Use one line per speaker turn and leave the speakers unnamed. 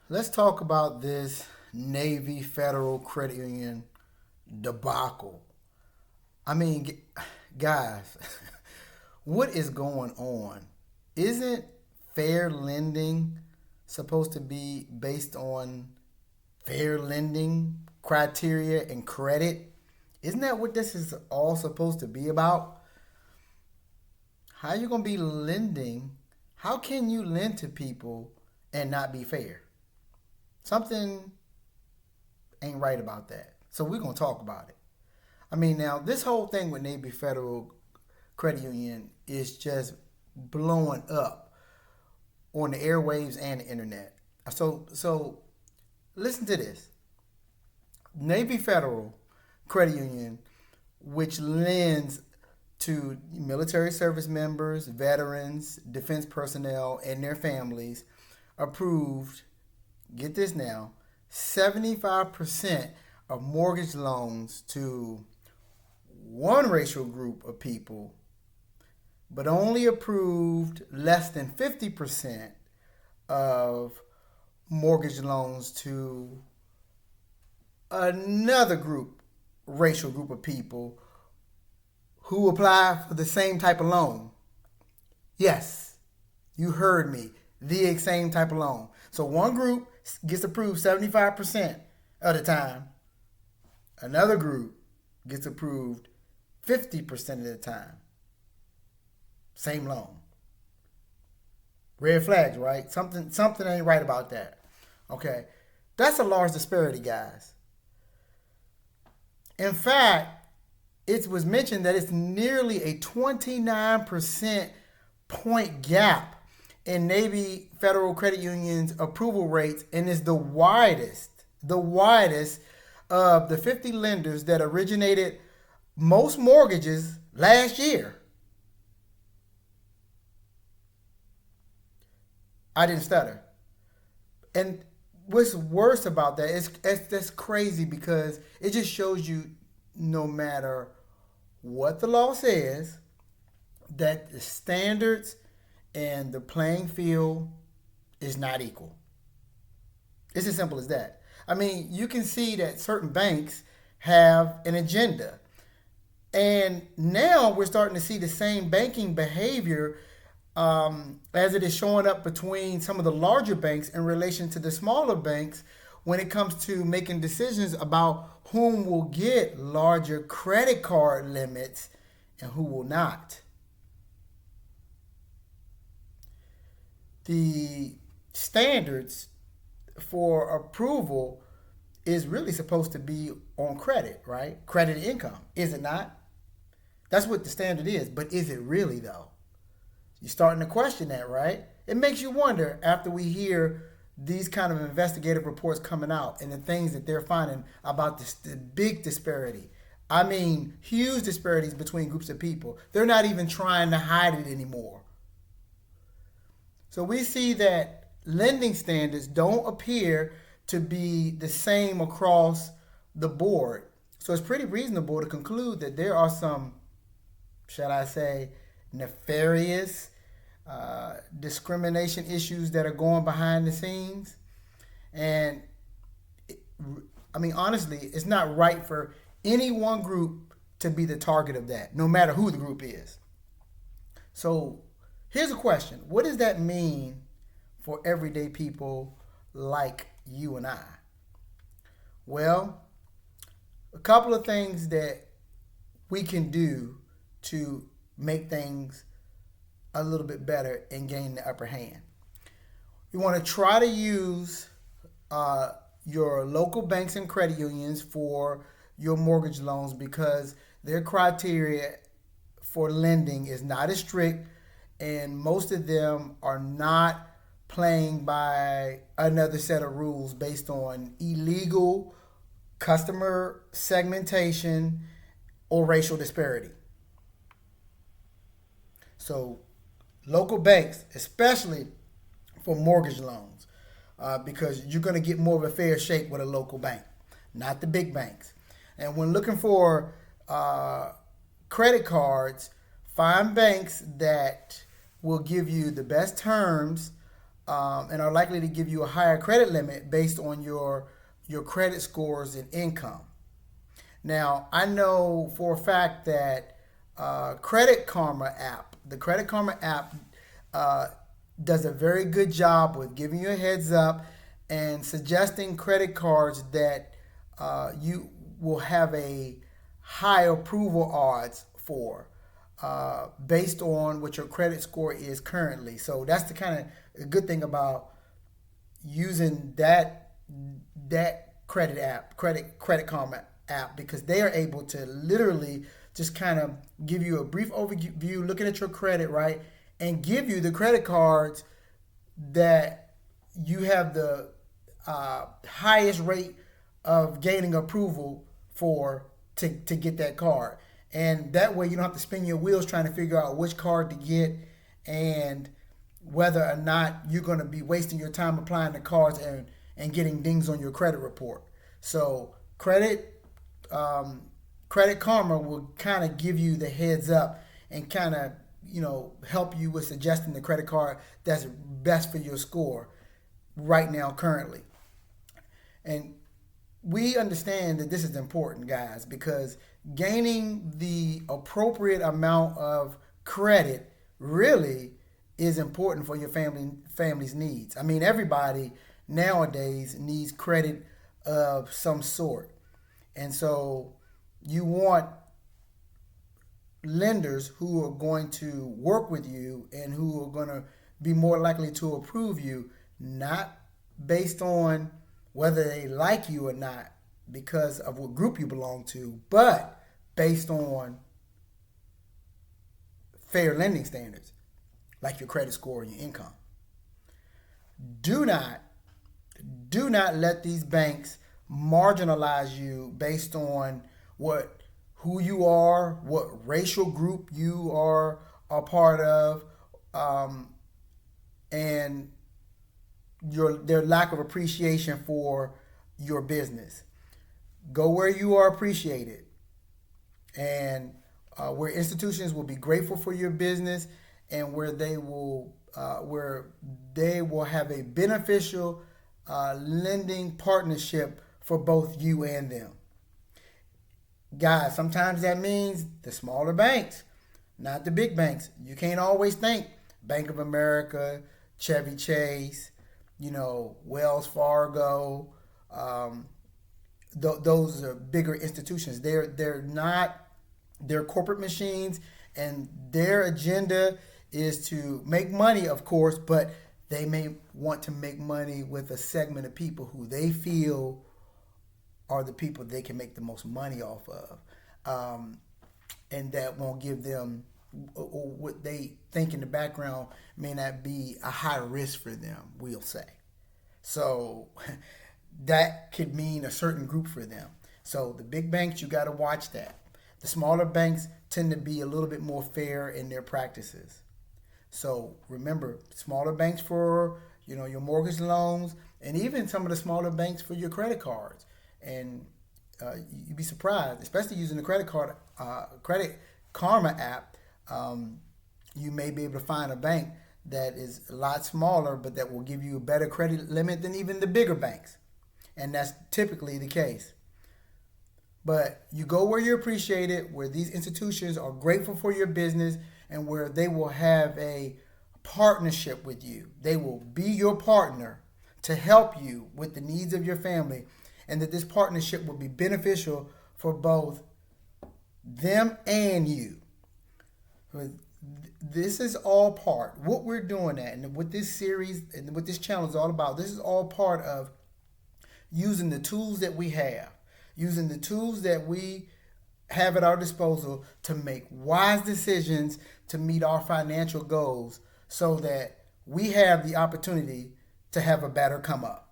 Let's talk about this Navy Federal Credit Union debacle. I mean, guys, what is going on? Isn't fair lending supposed to be based on fair lending criteria and credit? Isn't that what this is all supposed to be about? How are you going to be lending? How can you lend to people and not be fair? Something ain't right about that. So we're going to talk about it. I mean, now, this whole thing with Navy Federal Credit Union is just blowing up on the airwaves and the internet. So listen to this. Navy Federal Credit Union, which lends to military service members, veterans, defense personnel, and their families, approved, get this now, 75% of mortgage loans to one racial group of people, but only approved less than 50% of mortgage loans to another racial group of people who apply for the same type of loan. Yes, you heard me. The same type of loan. So one group gets approved 75% of the time. Another group gets approved 50% of the time. Same loan. Red flags, right? Something ain't right about that. Okay. That's a large disparity, guys. In fact, it was mentioned that it's nearly a 29% point gap in Navy Federal Credit Union's approval rates and is the widest of the 50 lenders that originated most mortgages last year. I didn't stutter. And what's worse about that is that's crazy because it just shows you no matter what the law says, that the standards and the playing field is not equal. It's as simple as that. I mean, you can see that certain banks have an agenda. And now we're starting to see the same banking behavior as it is showing up between some of the larger banks in relation to the smaller banks when it comes to making decisions about whom will get larger credit card limits and who will not. The standards for approval is really supposed to be on credit, right? Credit income, is it not? That's what the standard is, but is it really though? You're starting to question that, right? It makes you wonder after we hear these kind of investigative reports coming out and the things that they're finding about the big disparity. I mean, huge disparities between groups of people. They're not even trying to hide it anymore. So we see that lending standards don't appear to be the same across the board. So it's pretty reasonable to conclude that there are some, shall I say, nefarious discrimination issues that are going behind the scenes. And I mean, honestly, it's not right for any one group to be the target of that, no matter who the group is. So here's a question. What does that mean for everyday people like you and I? Well, a couple of things that we can do to make things a little bit better and gain the upper hand. You want to try to use your local banks and credit unions for your mortgage loans because their criteria for lending is not as strict and most of them are not playing by another set of rules based on illegal customer segmentation or racial disparity. So local banks, especially for mortgage loans, because you're going to get more of a fair shake with a local bank, not the big banks. And when looking for credit cards, find banks that will give you the best terms and are likely to give you a higher credit limit based on your credit scores and income. Now, I know for a fact that the Credit Karma app, uh, does a very good job with giving you a heads up and suggesting credit cards that you will have a high approval odds for, based on what your credit score is currently. So that's the kind of good thing about using that Credit Karma app, because they are able to literally just kind of give you a brief overview, looking at your credit, right, and give you the credit cards that you have the highest rate of gaining approval for, to get that card. And that way you don't have to spin your wheels trying to figure out which card to get, and whether or not you're going to be wasting your time applying the cards and getting dings on your credit report. So Credit Karma will kind of give you the heads up and kind of, help you with suggesting the credit card that's best for your score right now currently. And we understand that this is important, guys, because gaining the appropriate amount of credit really is important for your family's needs. I mean, everybody nowadays needs credit of some sort. And so you want lenders who are going to work with you and who are going to be more likely to approve you, not based on whether they like you or not because of what group you belong to, but based on fair lending standards like your credit score and your income. Do not let these banks marginalize you based on who you are, what racial group you are a part of, and their lack of appreciation for your business. Go where you are appreciated, and where institutions will be grateful for your business, and where they will have a beneficial lending partnership for both you and them. Guys, sometimes that means the smaller banks, not the big banks. You can't always think Bank of America, Chevy Chase, Wells Fargo. Those are bigger institutions. They're corporate machines, and their agenda is to make money, of course, but they may want to make money with a segment of people who they feel are the people they can make the most money off of, and that won't give them, or what they think in the background may not be a high risk for them, we'll say. So that could mean a certain group for them. So the big banks, you got to watch that. The smaller banks tend to be a little bit more fair in their practices. So remember, smaller banks for your mortgage loans, and even some of the smaller banks for your credit cards. And you'd be surprised, especially using the Credit Karma app. You may be able to find a bank that is a lot smaller, but that will give you a better credit limit than even the bigger banks. And that's typically the case. But you go where you're appreciated, where these institutions are grateful for your business, and where they will have a partnership with you. They will be your partner to help you with the needs of your family, and that this partnership will be beneficial for both them and you. This is all part, what we're doing at, and what this series and what this channel is all about, this is all part of using the tools that we have, using the tools that we have at our disposal to make wise decisions to meet our financial goals, so that we have the opportunity to have a better come up.